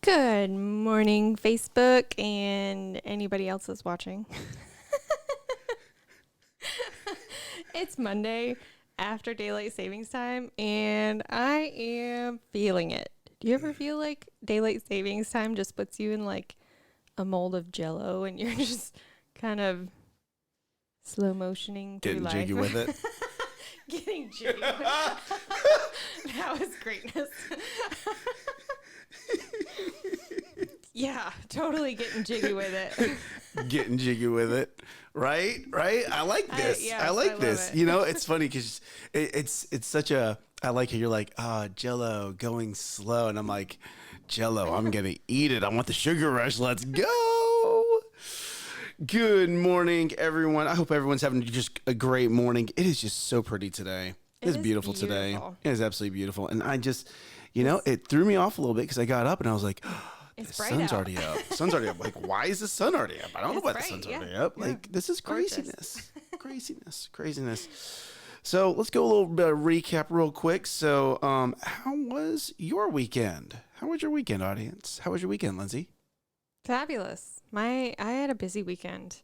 Good morning, Facebook, and anybody else that's watching. It's Monday after daylight savings time, and I am feeling it. Do you ever feel like daylight savings time just puts you in like a mold of Jello, and you're just kind of slow motioning through Getting life? jiggy with it. Getting jiggy. That was greatness. Yeah, totally getting jiggy with it. Getting jiggy with it. Right? I like this. I love like this. it. You know, it's funny because it's such a, I like it. You're like, Jello going slow. And I'm like, Jello, I'm going to eat it. I want the sugar rush. Let's go. Good morning, everyone. I hope everyone's having just a great morning. It is just so pretty today. It's beautiful today. It is absolutely beautiful. And I just, it threw me off a little bit because I got up and I was like, the sun's already up. Sun's already up. Like, why is the sun already up? I don't know why the sun's already up. Yeah. Like, this is craziness. Craziness. So let's go a little bit of recap real quick. So, how was your weekend? How was your weekend, audience? How was your weekend, Lindsay? Fabulous. I had a busy weekend.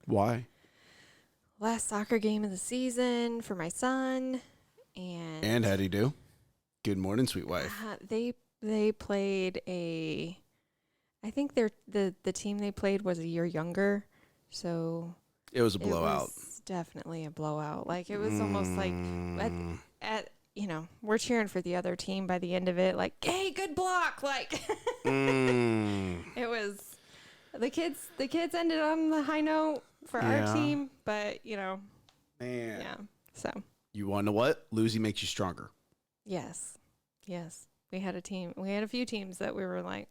Why? Last soccer game of the season for my son, and how'd he do? Good morning, sweet wife. They played I think the team they played was a year younger, so it was a blowout. It was definitely a blowout. Like, it was almost like we're cheering for the other team by the end of it. Like, hey, good block! Like, it was the kids ended on the high note for our team, but man, yeah. So you want to know what? Losing makes you stronger. Yes. We had a few teams that we were like,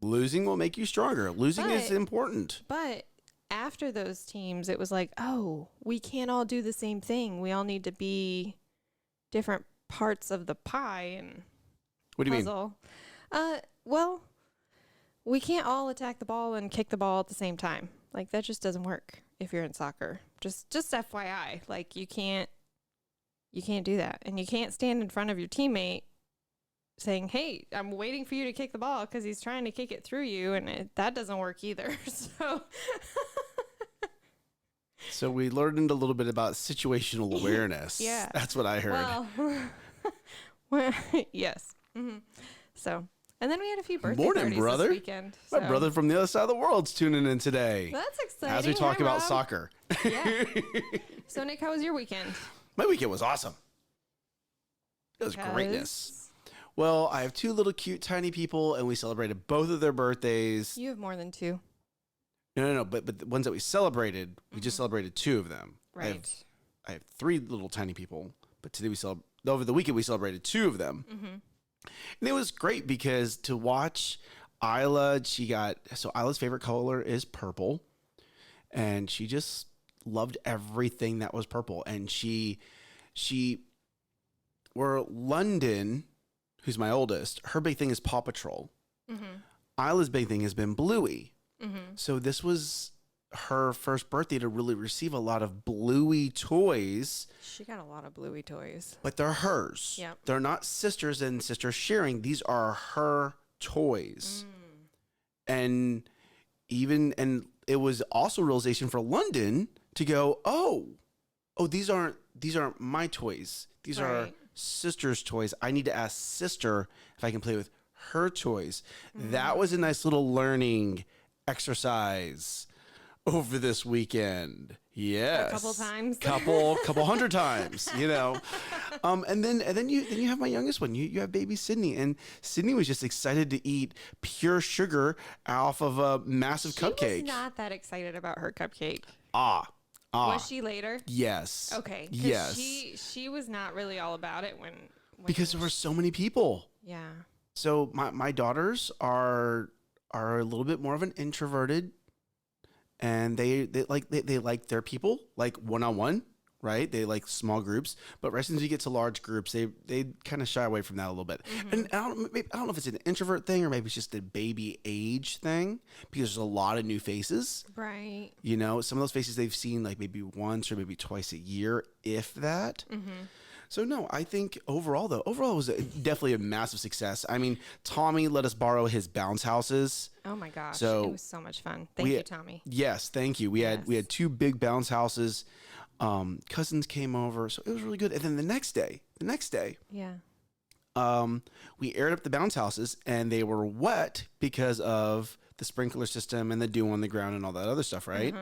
Losing will make you stronger. Losing is important. But after those teams, it was like, oh, we can't all do the same thing. We all need to be different parts of the pie and what do you puzzle. Well, we can't all attack the ball and kick the ball at the same time. Like, that just doesn't work if you're in soccer. Just FYI, like, you can't do that. And you can't stand in front of your teammate saying, hey, I'm waiting for you to kick the ball because he's trying to kick it through you, and that doesn't work either. So we learned a little bit about situational awareness. Yeah. That's what I heard. Well, yes. Mm-hmm. So, and then we had a few birthday Morning, parties brother. this weekend. My brother from the other side of the world's tuning in today. That's exciting. As we talk Hi, about Rob. soccer. Yeah. So, Nick, how was your weekend? My weekend was awesome. It was greatness. Well, I have two little cute tiny people, and we celebrated both of their birthdays. You have more than two. No. But the ones that we celebrated, we just celebrated two of them. Right. I have three little tiny people, but today over the weekend we celebrated two of them. Mm-hmm. And it was great because to watch Isla, Isla's favorite color is purple, and she just loved everything that was purple. And London, who's my oldest, her big thing is Paw Patrol. Mm-hmm. Isla's big thing has been Bluey. Mm-hmm. So this was her first birthday to really receive a lot of Bluey toys. She got a lot of Bluey toys. But they're hers. Yep. They're not sisters and sisters sharing. These are her toys. And it was also a realization for London to go, oh, these aren't my toys. These are sister's toys. I need to ask sister if I can play with her toys. Mm-hmm. That was a nice little learning exercise over this weekend. Yes. A couple times. couple hundred times, and then you have my youngest one. You have baby Sydney, and Sydney was just excited to eat pure sugar off of a massive cupcake. She was not that excited about her cupcake. Was she later? Yes. Okay. Yes. She was not really all about it when because there were so many people. Yeah. So my daughters are a little bit more of an introverted, and they like their people, like one-on-one, right? They like small groups, but right since you get to large groups, they kind of shy away from that a little bit. Mm-hmm. And I don't know if it's an introvert thing or maybe it's just a baby age thing, because there's a lot of new faces. Right. Some of those faces they've seen like maybe once or maybe twice a year, if that. Mm-hmm. So no, I think overall it was definitely a massive success. I mean, Tommy let us borrow his bounce houses. Oh my gosh. So it was so much fun. Thank you, Tommy. Yes, thank you. We had 2 big bounce houses. Cousins came over, so it was really good. And then the next day, Yeah. we aired up the bounce houses, and they were wet because of the sprinkler system and the dew on the ground and all that other stuff, right?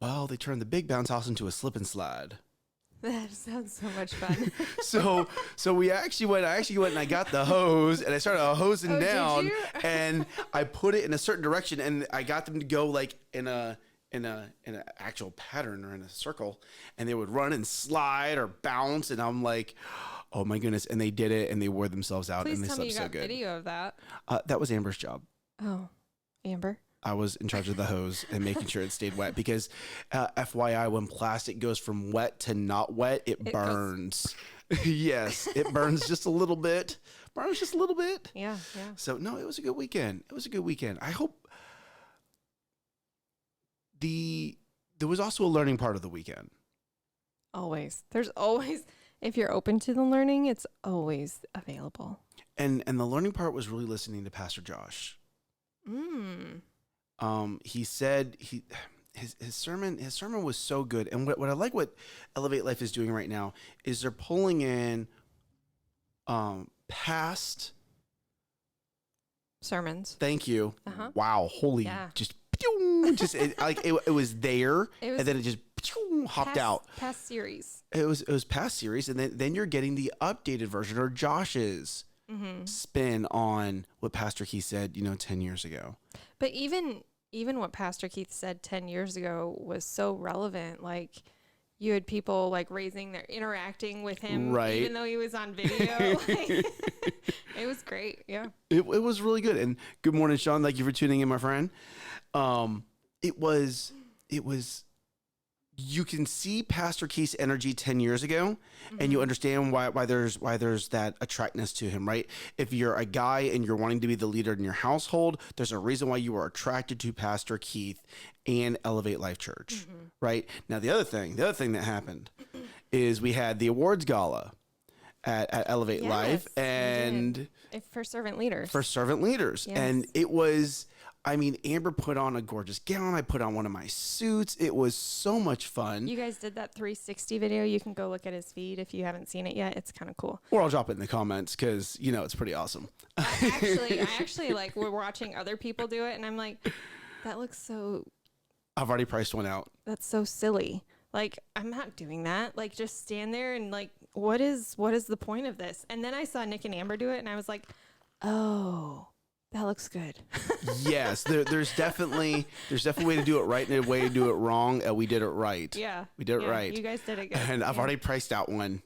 Well, they turned the big bounce house into a slip and slide. That sounds so much fun. So I actually went and I got the hose and I started hosing down, did you? and I put it in a certain direction, and I got them to go like in an actual pattern or in a circle, and they would run and slide or bounce, and I'm like, oh my goodness. And they did it, and they wore themselves out. Please and they tell slept me you so got good. video of that. That was Amber's job. Oh, Amber. I was in charge of the hose and making sure it stayed wet because FYI, when plastic goes from wet to not wet, it burns. Yes, it burns just a little bit. Yeah. So no, it was a good weekend. I hope there was also a learning part of the weekend. Always. There's always, if you're open to the learning, it's always available. And the learning part was really listening to Pastor Josh. He said his sermon was so good. And what I like what Elevate Life is doing right now is they're pulling in past sermons. Thank you. Wow, holy, just it was there, and then it just hopped out. Past series. It was past series, and then you're getting the updated version or Josh's spin on what Pastor Keith said, 10 years ago. But even what Pastor Keith said 10 years ago was so relevant. Like, you had people like interacting with him, right, even though he was on video. It was great. Yeah. It was really good. And good morning, Sean. Thank you for tuning in, my friend. It was, you can see Pastor Keith's energy 10 years ago, and you understand why there's that attractness to him, right? If you're a guy and you're wanting to be the leader in your household, there's a reason why you are attracted to Pastor Keith and Elevate Life Church, right? Now, the other thing that happened is we had the awards gala at Elevate Life, and for servant leaders. Yes. And it was, Amber put on a gorgeous gown. I put on one of my suits. It was so much fun. You guys did that 360 video. You can go look at his feed if you haven't seen it yet. It's kind of cool. Or I'll drop it in the comments because, it's pretty awesome. I actually like, we're watching other people do it, and I'm like, that looks so... I've already priced one out. That's so silly. Like, I'm not doing that. Like, just stand there and like, what is the point of this? And then I saw Nick and Amber do it, and I was like, oh... that looks good. Yes, there's definitely a way to do it right and a way to do it wrong. We did it right. Yeah, we did it right. You guys did it good. And I've already priced out one,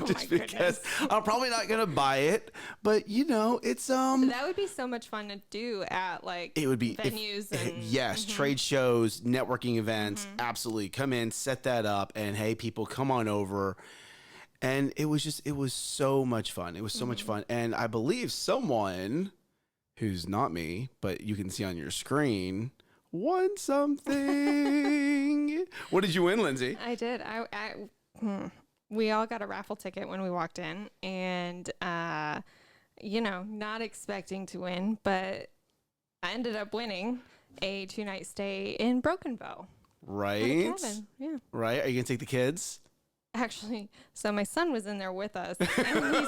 just because I'm probably not gonna buy it. But it's that would be so much fun to do at like it would be venues. Yes, trade shows, networking events. Absolutely, come in, set that up, and hey, people, come on over. And it was so much fun. It was so much fun, and I believe someone who's not me, but you can see on your screen, won something. What did you win, Lindsay? I did. We all got a raffle ticket when we walked in, and not expecting to win, but I ended up winning a 2-night stay in Broken Bow. Right. Yeah. Right. Are you gonna take the kids? Actually, so my son was in there with us, and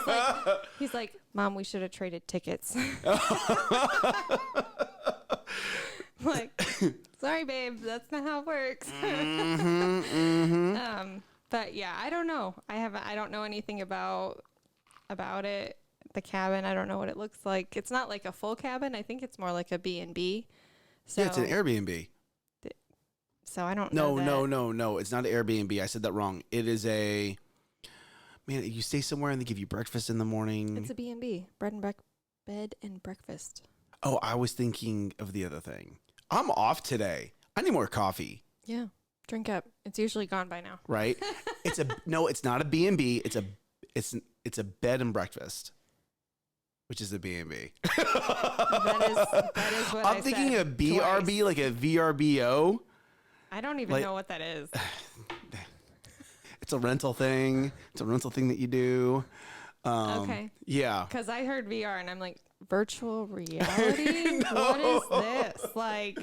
he's like, Mom, we should have traded tickets. Like, sorry, babe, that's not how it works. But yeah, I don't know. I don't know anything about it. The cabin, I don't know what it looks like. It's not like a full cabin. I think it's more like a B&B. So, yeah, it's an Airbnb. So I don't know. No. It's not an Airbnb. I said that wrong. It is you stay somewhere and they give you breakfast in the morning. It's a B&B, bed and breakfast. Oh, I was thinking of the other thing. I'm off today. I need more coffee. Yeah. Drink up. It's usually gone by now. Right? It's not a B&B. It's a bed and breakfast, which is a B&B. That is what I'm thinking a BRB, twice. Like a VRBO. I don't even know what that is. It's a rental thing. It's a rental thing that you do. Okay. Yeah. Because I heard VR and I'm like, virtual reality? What is this? Like,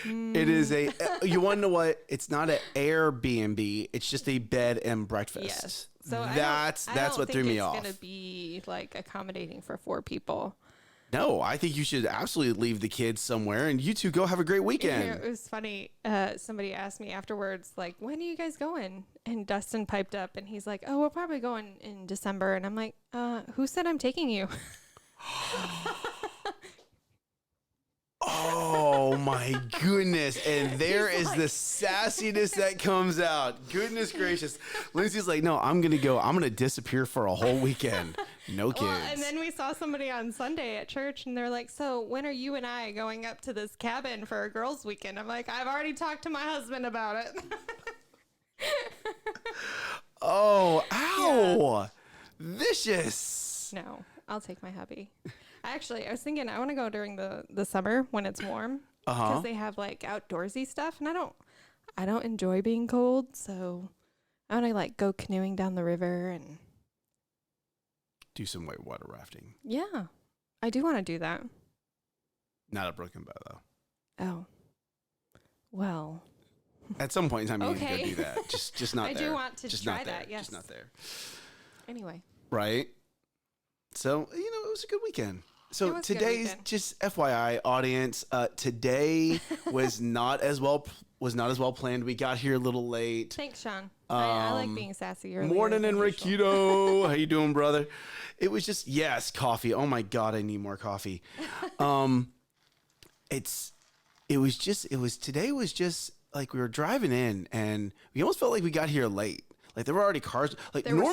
It is you want to know what? It's not an Airbnb. It's just a bed and breakfast. yes. So that's what threw me off. It's going to be like accommodating for 4 people. No, I think you should absolutely leave the kids somewhere and you two go have a great weekend. It was funny. Somebody asked me afterwards, like, when are you guys going? And Dustin piped up and he's like, oh, we're probably going in December. And I'm like, who said I'm taking you? Oh my goodness. And there is the sassiness that comes out. Goodness gracious. Lindsay's like, no, I'm going to disappear for a whole weekend. No kids. Well, and then we saw somebody on Sunday at church and they're like, so when are you and I going up to this cabin for a girls' weekend? I'm like, I've already talked to my husband about it. Oh, ow. Yeah. Vicious. No, I'll take my hubby. I was thinking I want to go during the summer when it's warm because they have like outdoorsy stuff, and I don't enjoy being cold, so I want to like go canoeing down the river and do some whitewater rafting. Yeah, I do want to do that. Not at Broken Bow though. Oh, well. At some point in time, you need to go do that. Just not there. I do want to just try not there. that. Yes. Just not there. Anyway. Right. So it was a good weekend. So today's, just FYI, audience, today was not as well planned. We got here a little late. Thanks, Sean. I like being sassy earlier. Morning, Enriquito. How you doing, brother? It was just coffee. Oh my God, I need more coffee. Today was just like we were driving in and we almost felt like we got here late. Like there were already cars. Like there were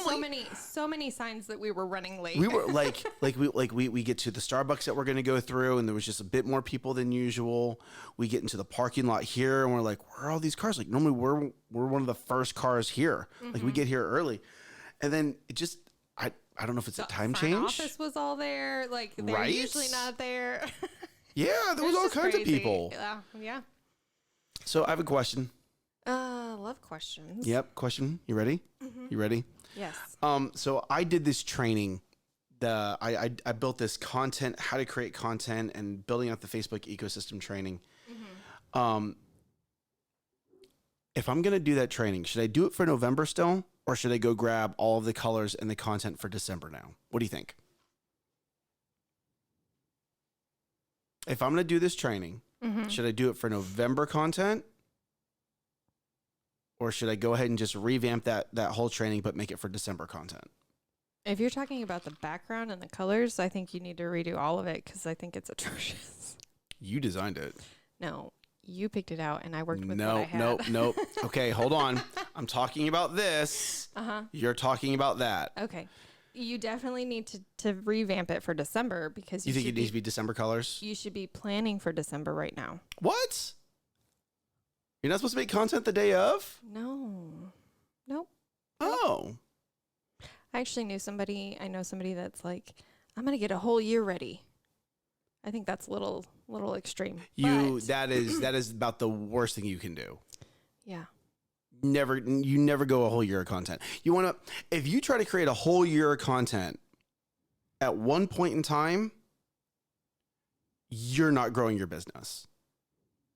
so many signs that we were running late. We were we get to the Starbucks that we're going to go through, and there was just a bit more people than usual. We get into the parking lot here, and we're like, where are all these cars? Like normally we're one of the first cars here. Mm-hmm. Like we get here early, and then it just I don't know if it's a time change. Office was all there. Like they're usually not there. Yeah, there was all kinds of people. Yeah. So I have a question. Love questions. Yep. Question. You ready? Mm-hmm. You ready? Yes. So I did this training. I built this content, how to create content and building out the Facebook ecosystem training. Mm-hmm. If I'm going to do that training, should I do it for November still? Or should I go grab all of the colors and the content for December now? What do you think? If I'm going to do this training, mm-hmm. should I do it for November content? Or should I go ahead and just revamp that whole training, but make it for December content? If you're talking about the background and the colors, I think you need to redo all of it because I think it's atrocious. You designed it. No, you picked it out and I worked with what I had. Nope. Okay, hold on. I'm talking about this. Uh-huh. You're talking about that. Okay. You definitely need to revamp it for December because you think it needs to be December colors? You should be planning for December right now. What? You're not supposed to make content the day of? No. Nope. Oh. I actually know somebody that's like, I'm going to get a whole year ready. I think that's a little extreme. That is about the worst thing you can do. Yeah. You never go a whole year of content. If you try to create a whole year of content at one point in time, you're not growing your business.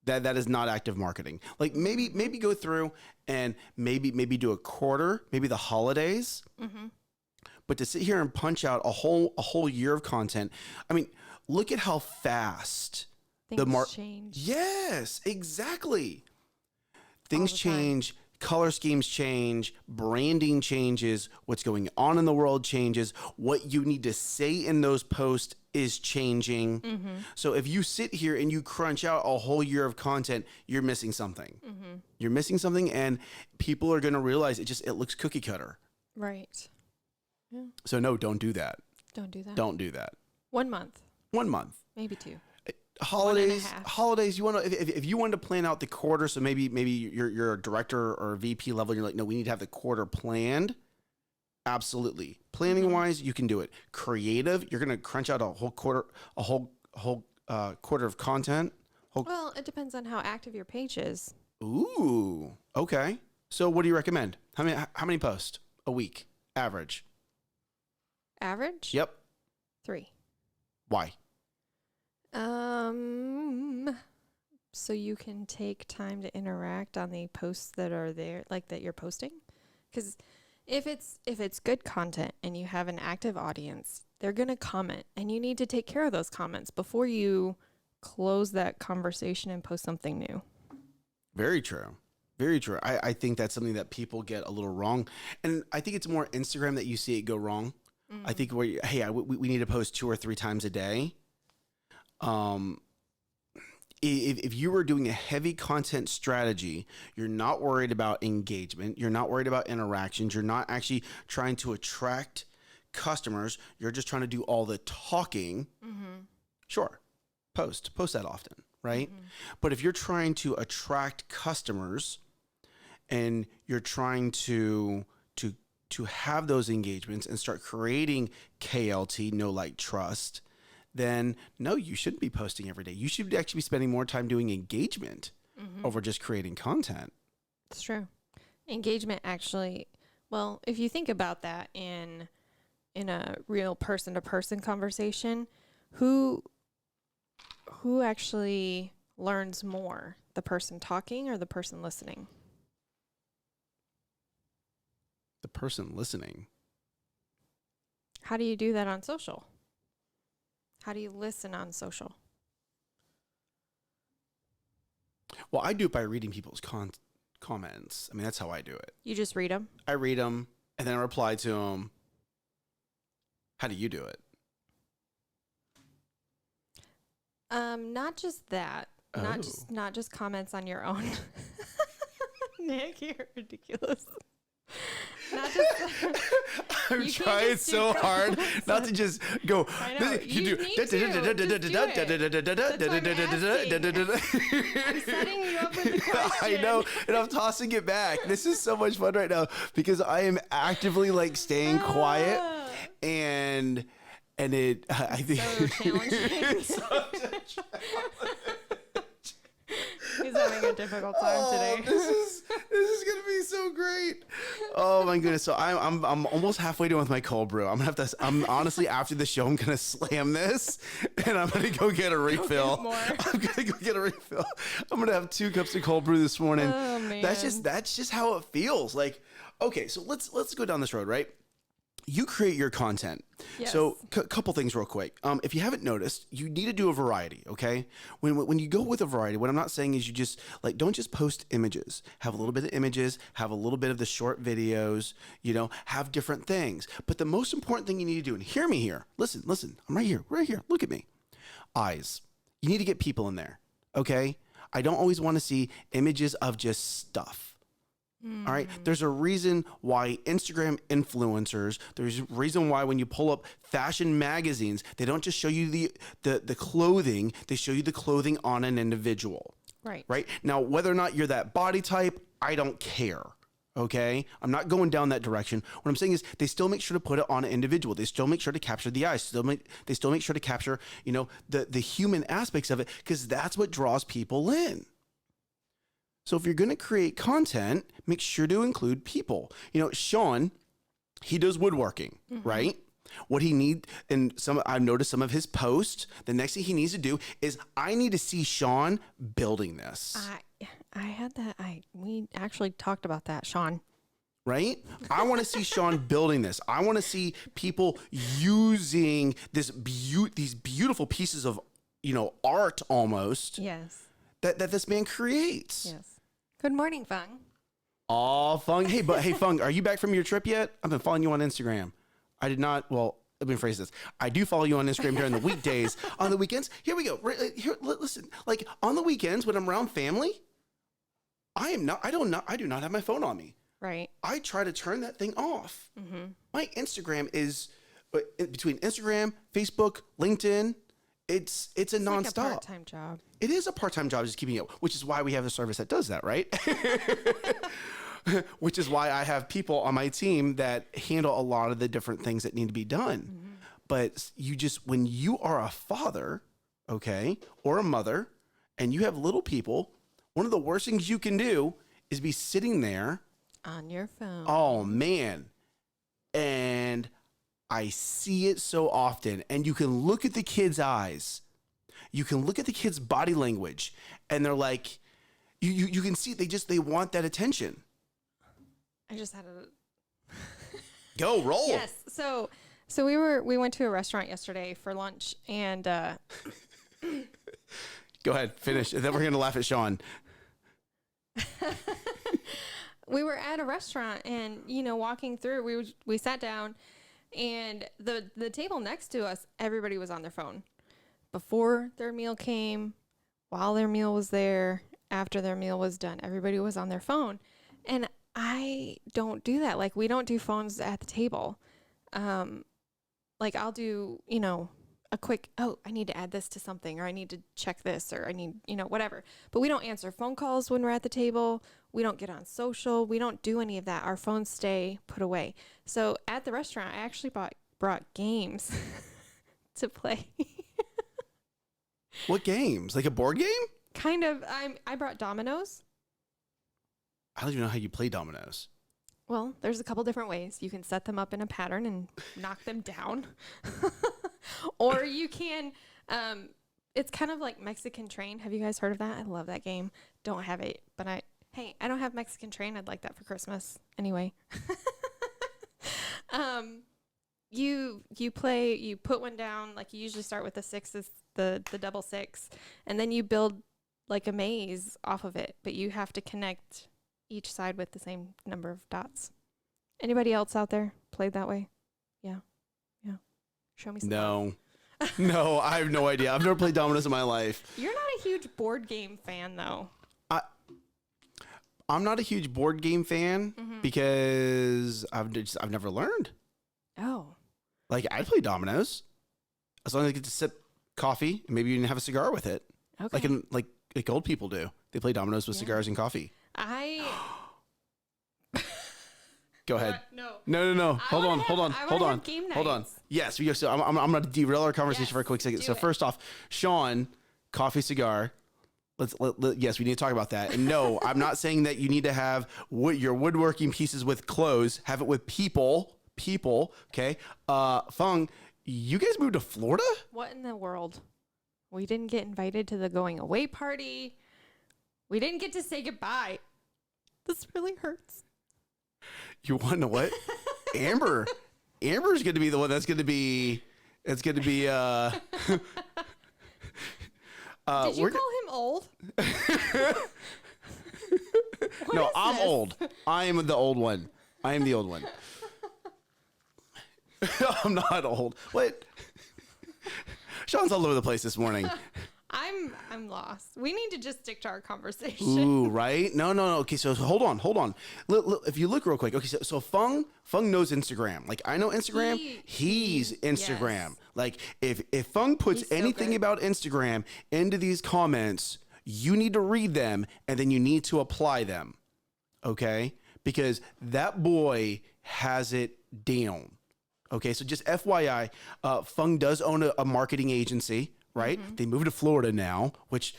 That is not active marketing. Like maybe go through and maybe do a quarter, maybe the holidays. Mm-hmm. But to sit here and punch out a whole year of content, I mean, look at how fast things change. Yes, exactly. Things change. Color schemes change, branding changes, what's going on in the world changes, what you need to say in those posts is changing. Mm-hmm. So if you sit here and you crunch out a whole year of content, you're missing something. Mm-hmm. You're missing something, and people are going to realize it looks cookie cutter. Right. Yeah. So no, don't do that. Don't do that. Don't do that. 1 month. 1 month. Maybe 2. Holidays. You want to if you wanted to plan out the quarter, so maybe you're a director or a VP level, and you're like, no, we need to have the quarter planned. Absolutely, planning wise, you can do it. Creative, you're gonna crunch out a whole quarter of content. Well, it depends on how active your page is. Ooh, okay. So what do you recommend? How many posts a week? Average? Average? Yep. 3. Why? So you can take time to interact on the posts that are there, like that you're posting. Because if it's good content and you have an active audience, they're going to comment, and you need to take care of those comments before you close that conversation and post something new. Very true. Very true. I think that's something that people get a little wrong. And I think it's more Instagram that you see it go wrong. I think we need to post 2 or 3 times a day. If you were doing a heavy content strategy, you're not worried about engagement. You're not worried about interactions. You're not actually trying to attract customers. You're just trying to do all the talking. Sure. Post that often, right? But if you're trying to attract customers and you're trying to have those engagements and start creating KLT, know, like, trust, then no, you shouldn't be posting every day. You should actually be spending more time doing engagement over just creating content. It's true. Engagement actually, well, if you think about that in a real person-to-person conversation, who actually learns more, the person talking or the person listening? The person listening. How do you do that on social? How do you listen on social? Well, I do it by reading people's comments. I mean, that's how I do it. You just read them? I read them and then I reply to them. How do you do it? Not just that. Oh. Not just comments on your own. Nick, you're ridiculous. Not just I'm trying so hard not to just go. I know. You need to. Just do it. I'm setting you up with the question. I know, and I'm tossing it back. This is so much fun right now because I am actively like staying quiet, and it. I think so challenging. It's such a challenge. He's having a difficult time today. This is gonna be so great. Oh my goodness! So I'm almost halfway done with my cold brew. I'm gonna have to. I'm honestly after the show, I'm gonna slam this, and I'm gonna go get a refill. I'm gonna go get a refill. I'm gonna have 2 cups of cold brew this morning. Oh man, that's just how it feels. Like, okay, so let's go down this road, right? You create your content. Yes. So couple things real quick. If you haven't noticed, you need to do a variety, okay? When you go with a variety, what I'm not saying is you just, like, don't just post images. Have a little bit of images, have a little bit of the short videos, have different things. But the most important thing you need to do, and hear me here, listen, I'm right here, look at me. Eyes. You need to get people in there, okay? I don't always want to see images of just stuff. All right. There's a reason why Instagram influencers, there's a reason why when you pull up fashion magazines, they don't just show you the clothing, they show you the clothing on an individual. Right. Now, whether or not you're that body type, I don't care. Okay. I'm not going down that direction. What I'm saying is they still make sure to put it on an individual. They still make sure to capture the eyes. They still make sure to capture, the human aspects of it, because that's what draws people in. So if you're going to create content, make sure to include people. Sean, he does woodworking, right? What he needs, and I've noticed some of his posts, the next thing he needs to do is I need to see Sean building this. I had that. We actually talked about that, Sean. Right? I want to see Sean building this. I want to see people using these beautiful pieces of, art almost. Yes. That this man creates. Yes. Good morning, Fung. Oh, Fung. Hey, Fung, are you back from your trip yet? I've been following you on Instagram. I did not. Well, let me phrase this. I do follow you on Instagram during the weekdays. On the weekends, here we go. Here, listen. Like on the weekends when I'm around family, I do not have my phone on me. Right. I try to turn that thing off. My Instagram is between Instagram, Facebook, LinkedIn. It's a nonstop. Like a part-time job. It is a part-time job, just keeping it, which is why we have a service that does that, right? Which is why I have people on my team that handle a lot of the different things that need to be done. But when you are a father, okay, or a mother, and you have little people, one of the worst things you can do is be sitting there On your phone. Oh man. And I see it so often. And you can look at the kids' eyes. You can look at the kids' body language, and they're like, you can see they want that attention. I just had a Go roll. Yes. So we went to a restaurant yesterday for lunch, and Go ahead, finish. And then we're gonna laugh at Sean. we were at a restaurant, and walking through, we sat down, and the table next to us, everybody was on their phone. Before their meal came, while their meal was there, after their meal was done, everybody was on their phone. And I don't do that. Like, we don't do phones at the table. Like, I'll do, a quick, I need to add this to something, or I need to check this, or I need, whatever. But we don't answer phone calls when we're at the table. We don't get on social. We don't do any of that. Our phones stay put away. So at the restaurant, I actually brought games to play. What games? Like a board game? Kind of. I brought dominoes. I don't even know how you play dominoes. Well, there's a couple different ways. You can set them up in a pattern and knock them down. Or you can, it's kind of like Mexican Train. Have you guys heard of that? I love that game. Don't have it, but I don't have Mexican Train. I'd like that for Christmas. Anyway. You play, you put one down, like you usually start with the sixes, the double six, and then you build like a maze off of it, but you have to connect each side with the same number of dots. Anybody else out there played that way? Yeah. Show me some. No. No, I have no idea. I've never played dominoes in my life. You're not a huge board game fan, though. I'm not a huge board game fan because I've never learned. Oh. Like, I'd play dominoes as long as I get to sip coffee and maybe even have a cigar with it. Okay. Like old people do. They play dominoes with cigars and coffee. Go ahead. No. Hold on. Yes, so I'm going to derail our conversation for a quick second. So first off, Sean, coffee, cigar. Yes, we need to talk about that. And no, I'm not saying that you need to have your woodworking pieces with clothes. Have it with people. Okay. Fung, you guys moved to Florida? What in the world? We didn't get invited to the going away party. We didn't get to say goodbye. This really hurts. You want to know what? Amber's going to be the one that's going to be. It's going to be. Did you call him old? No, I'm old. I am the old one. I am the old one. I'm not old. What? Sean's all over the place this morning. I'm lost. We need to just stick to our conversation. Ooh, right? No. Okay, so hold on. Look, if you look real quick. Okay, so Fung knows Instagram. Like, I know Instagram. He's Instagram. Yes. Like, if Fung puts anything about Instagram into these comments, you need to read them and then you need to apply them. Okay? Because that boy has it down. Okay, so just FYI, Fung does own a marketing agency, right? Mm-hmm. They moved to Florida now, which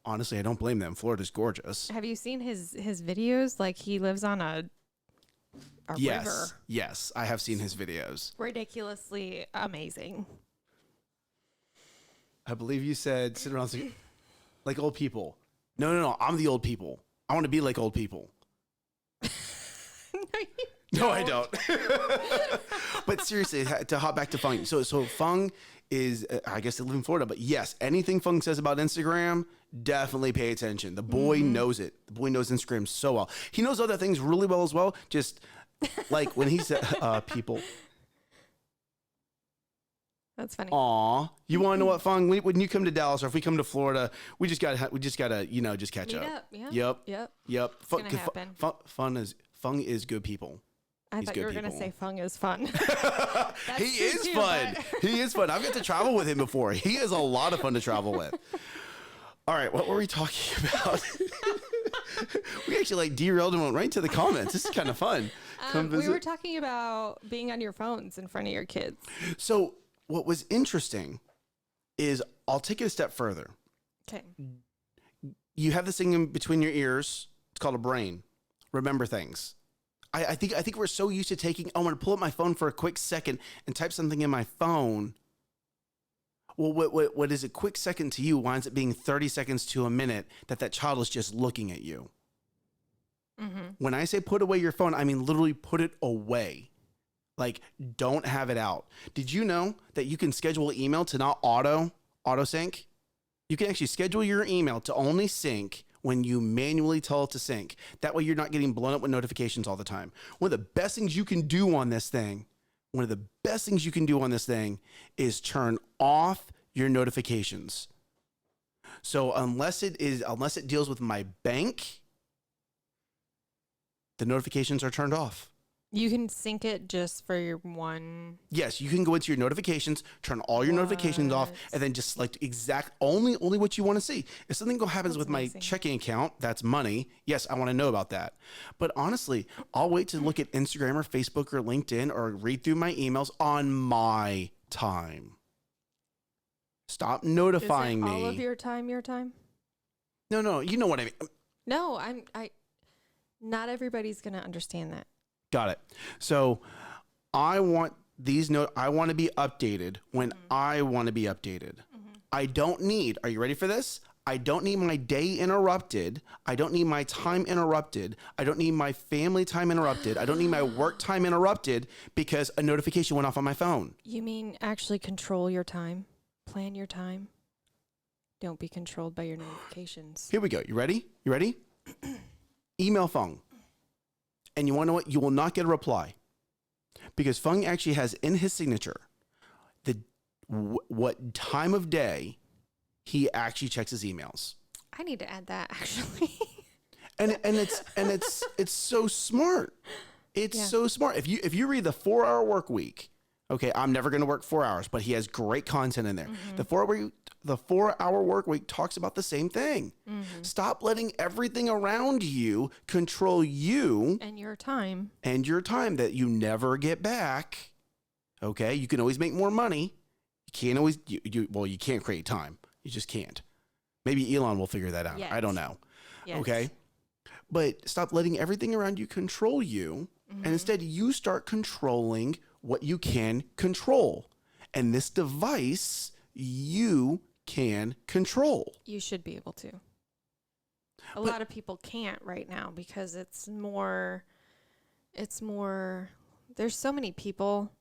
honestly, I don't blame them. Florida's gorgeous. Have you seen his videos? Like, he lives on a river. Yes, I have seen his videos. Ridiculously amazing. I believe you said sit around like old people. No, I'm the old people. I want to be like old people. No, I don't. But seriously, to hop back to Fung. So Fung is, I guess they live in Florida, but yes, anything Fung says about Instagram, definitely pay attention. The boy knows it. The boy knows Instagram so well. He knows other things really well as well. Just like when he said, people. That's funny. Aw, you want to know what, Fung? When you come to Dallas or if we come to Florida, we just gotta, just catch up. Yeah. Yep. It's gonna happen. Fung is good people. I thought you were going to say Fung is fun. He is fun. He is fun. I've got to travel with him before. He is a lot of fun to travel with. All right. What were we talking about? We actually derailed and went right to the comments. This is kind of fun. We were talking about being on your phones in front of your kids. So what was interesting is I'll take it a step further. Okay. You have this thing in between your ears. It's called a brain. Remember things. I think we're so used to taking, I'm going to pull up my phone for a quick second and type something in my phone. Well, what is a quick second to you winds up being 30 seconds to a minute that child is just looking at you. Mm-hmm. When I say put away your phone, I mean literally put it away. Like, don't have it out. Did you know that you can schedule email to not auto sync? You can actually schedule your email to only sync when you manually tell it to sync. That way you're not getting blown up with notifications all the time. One of the best things you can do on this thing is turn off your notifications. So unless it deals with my bank, the notifications are turned off. You can sync it just for your one. Yes, you can go into your notifications, turn all your notifications off, and then just select only what you want to see. If something happens with my checking account, that's money. Yes, I want to know about that. But honestly, I'll wait to look at Instagram or Facebook or LinkedIn or read through my emails on my time. Stop notifying me. All of your time, No, you know what I mean. No, not everybody's going to understand that. Got it. So I want I want to be updated when I want to be updated. I don't need, are you ready for this? I don't need my day interrupted. I don't need my time interrupted. I don't need my family time interrupted. I don't need my work time interrupted because a notification went off on my phone. You mean actually control your time? Plan your time? Don't be controlled by your notifications. Here we go. You ready? Email Fung. And you want to know what? You will not get a reply because Fung actually has in his signature what time of day he actually checks his emails. I need to add that actually. and it's so smart. It's so smart. If you read the 4-Hour Work Week, okay, I'm never going to work 4 hours, but he has great content in there. Mm-hmm. The 4-Hour Work Week talks about the same thing. Mm-hmm. Stop letting everything around you control you and your time that you never get back. Okay, you can always make more money. You can't always you can't create time. You just can't. Maybe Elon will figure that out. Yes. I don't know. Yes. Okay, but stop letting everything around you control you, and instead you start controlling what you can control. And this device you can control. You should be able to. A lot of people can't right now because it's more, there's so many people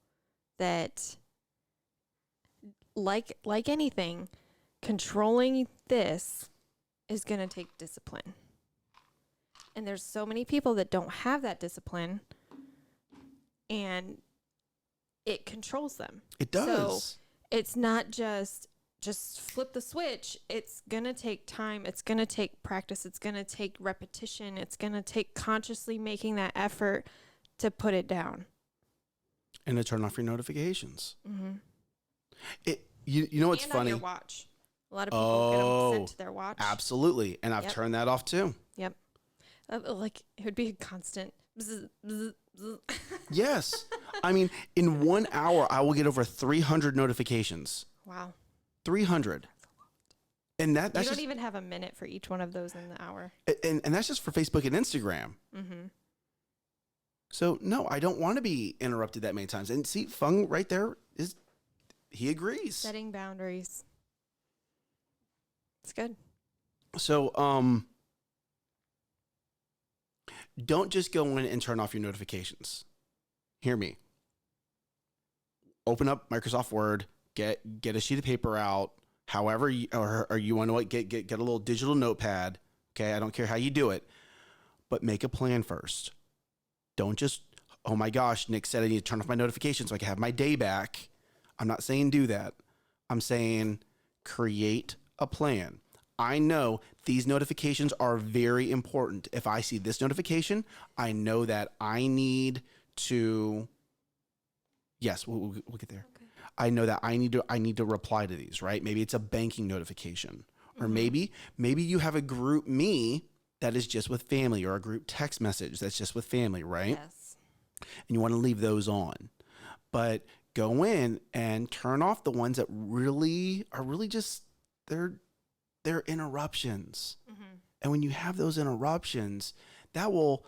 that like anything, controlling this is going to take discipline. And there's so many people that don't have that discipline and it controls them. It does. So it's not just flip the switch. It's going to take time. It's going to take practice. It's going to take repetition. It's going to take consciously making that effort to put it down. And to turn off your notifications. Mm-hmm. You know what's funny? On your watch. A lot of people get them sent to their watch. Absolutely. And I've turned that off too. Yep. Like it would be a constant. Bzz, bzz, bzz. Yes. I mean, in 1 hour, I will get over 300 notifications. Wow. 300. And that's you don't even have a minute for each one of those in the hour. And that's just for Facebook and Instagram. Mm-hmm. So, no, I don't want to be interrupted that many times. And see, Fung right there he agrees. Setting boundaries. It's good. So, don't just go in and turn off your notifications. Hear me. Open up Microsoft Word, get a sheet of paper out, however, or you want to get a little digital notepad. Okay, I don't care how you do it, but make a plan first. Don't just, oh my gosh, Nick said I need to turn off my notifications so I can have my day back. I'm not saying do that. I'm saying create a plan. I know these notifications are very important. If I see this notification, I know that I need to, yes, we'll get there. Okay. I know that I need to reply to these, right? Maybe it's a banking notification. Mm-hmm. Or maybe you have a group me that is just with family, or a group text message that's just with family, right? Yes. And you want to leave those on. But go in and turn off the ones that really are just, they're interruptions. Mm-hmm. And when you have those interruptions, that will,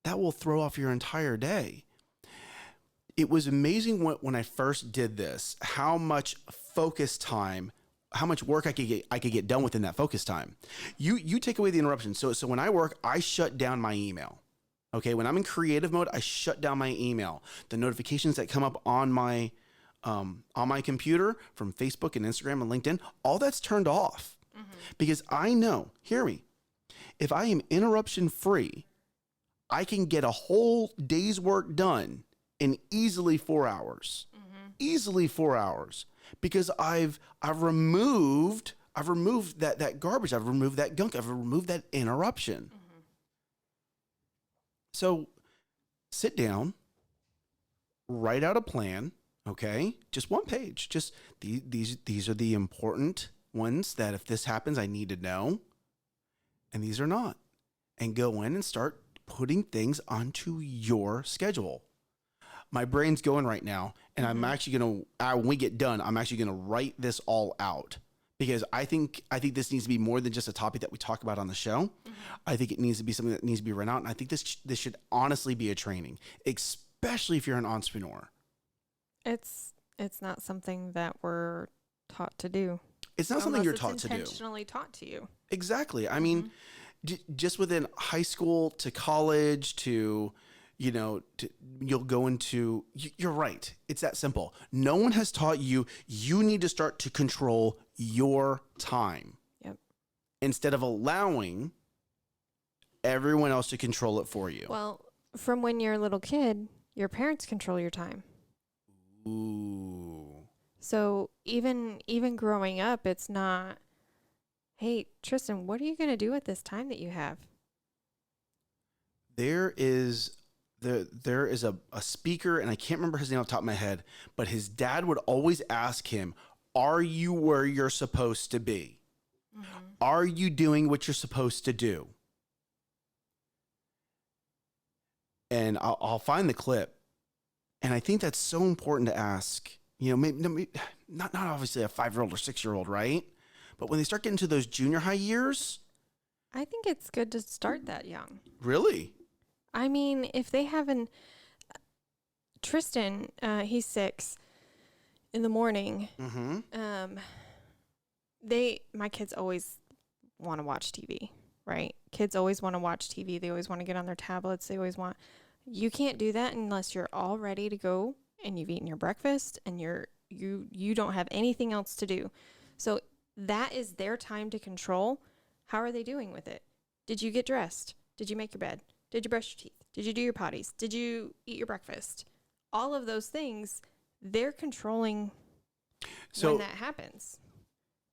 that will throw off your entire day. It was amazing when I first did this, how much focus time, how much work I could get done within that focus time. You take away the interruption. So when I work, I shut down my email. Okay, when I'm in creative mode, I shut down my email. The notifications that come up on my computer from Facebook and Instagram and LinkedIn, all that's turned off. Because I know, hear me, if I am interruption free, I can get a whole day's work done in easily 4 hours. Easily 4 hours. Because I've removed that garbage, I've removed that gunk, I've removed that interruption. So sit down, write out a plan, okay? Just one page. Just these are the important ones that if this happens, I need to know. And these are not. And go in and start putting things onto your schedule. My brain's going right now, and I'm actually going to, when we get done, I'm actually going to write this all out, because I think this needs to be more than just a topic that we talk about on the show. I think it needs to be something that needs to be written out. And I think this should honestly be a training, especially if you're an entrepreneur. It's not something that we're taught to do. It's not something you're taught to do. Intentionally taught to you. Exactly. I mean, just within high school to college to, you'll go into, you're right. It's that simple. No one has taught you need to start to control your time. Yep. Instead of allowing everyone else to control it for you. Well, from when you're a little kid, your parents control your time. Ooh. So even growing up, it's not, hey, Tristan, what are you going to do with this time that you have? There is a speaker, and I can't remember his name off the top of my head, but his dad would always ask him, are you where you're supposed to be? Are you doing what you're supposed to do? And I'll find the clip. And I think that's so important to ask, maybe not obviously a 5-year-old or 6-year-old, right? But when they start getting to those junior high years. I think it's good to start that young. Really? I mean, if they haven't, Tristan, he's 6 in the morning. My kids always want to watch TV, right? Kids always want to watch TV. They always want to get on their tablets. They always want, you can't do that unless you're all ready to go and you've eaten your breakfast and you don't have anything else to do. So that is their time to control. How are they doing with it? Did you get dressed? Did you make your bed? Did you brush your teeth? Did you do your potties? Did you eat your breakfast? All of those things, they're controlling when that happens.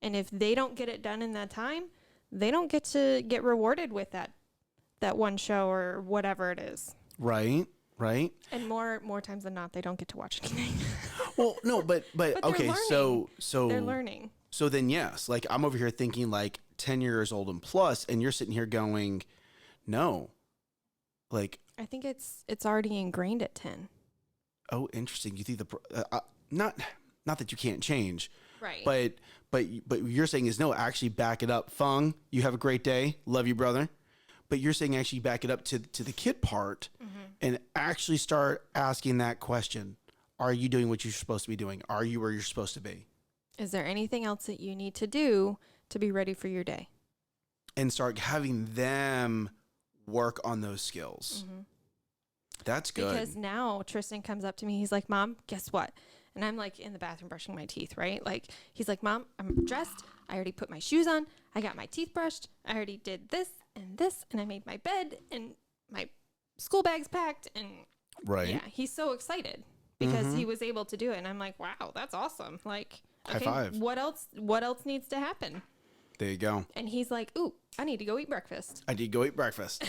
And if they don't get it done in that time, they don't get to get rewarded with that one show or whatever it is. Right. And more times than not, they don't get to watch anything. Well, no, but okay, so they're learning. So then yes, like I'm over here thinking like 10 years old and plus, and you're sitting here going, no. Like I think it's already ingrained at 10. Oh, interesting. You think not that you can't change, right? But you're saying is no, actually back it up. Fung, you have a great day. Love you, brother. But you're saying actually back it up to the kid part and actually start asking that question. Are you doing what you're supposed to be doing? Are you where you're supposed to be? Is there anything else that you need to do to be ready for your day? And start having them work on those skills. That's good. Because now Tristan comes up to me. He's like, Mom, guess what? And I'm like in the bathroom brushing my teeth, right? Like he's like, Mom, I'm dressed. I already put my shoes on. I got my teeth brushed. I already did this, and I made my bed, and my school bag's packed. And yeah, he's so excited because he was able to do it. And I'm like, wow, that's awesome. Like, okay, high five. What else needs to happen? There you go. And he's like, ooh, I need to go eat breakfast. I did go eat breakfast.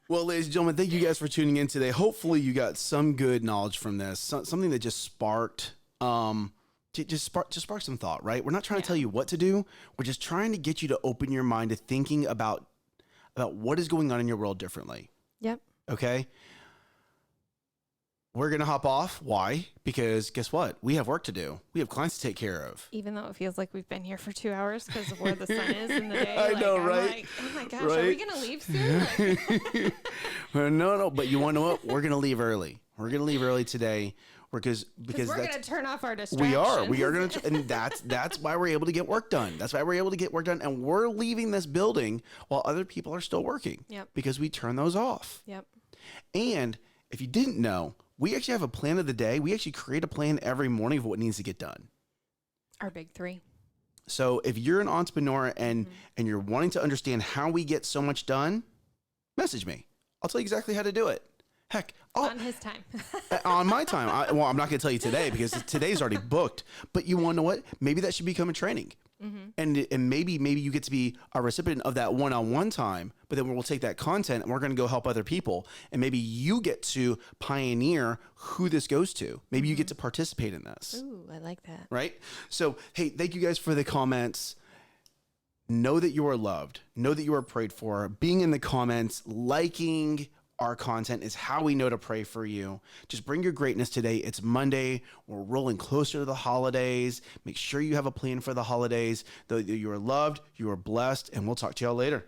Well, ladies and gentlemen, thank you guys for tuning in today. Hopefully you got some good knowledge from this, something that just sparked, spark some thought, right? We're not trying to tell you what to do. We're just trying to get you to open your mind to thinking about what is going on in your world differently. Yep. Okay. we're going to hop off. Why? Because guess what? We have work to do. We have clients to take care of. Even though it feels like we've been here for 2 hours because of where the sun is in the day. I know, I'm right? like, oh my gosh, Right? are we going to leave soon? No, but you want to know what? We're going to leave early. We're going to leave early today because We're going to turn off our distractions. we are going to, and that's why we're able to get work done. That's why we're able to get work done. And we're leaving this building while other people are still working. Yep. Because we turn those off. Yep. And if you didn't know, we actually have a plan of the day. We actually create a plan every morning of what needs to get done. Our big 3. So if you're an entrepreneur and you're wanting to understand how we get so much done, message me. I'll tell you exactly how to do it. Heck, On his time. on my time. I'm not going to tell you today because today's already booked. But you want to know what? Maybe that should become a training. And maybe you get to be a recipient of that one-on-one time, but then we'll take that content and we're going to go help other people. And maybe you get to pioneer who this goes to. Maybe you get to participate in this. Ooh, I like that. Right? So, hey, thank you guys for the comments. Know that you are loved. Know that you are prayed for. Being in the comments, liking our content is how we know to pray for you. Just bring your greatness today. It's Monday. We're rolling closer to the holidays. Make sure you have a plan for the holidays. Though you are loved, you are blessed, and we'll talk to y'all later.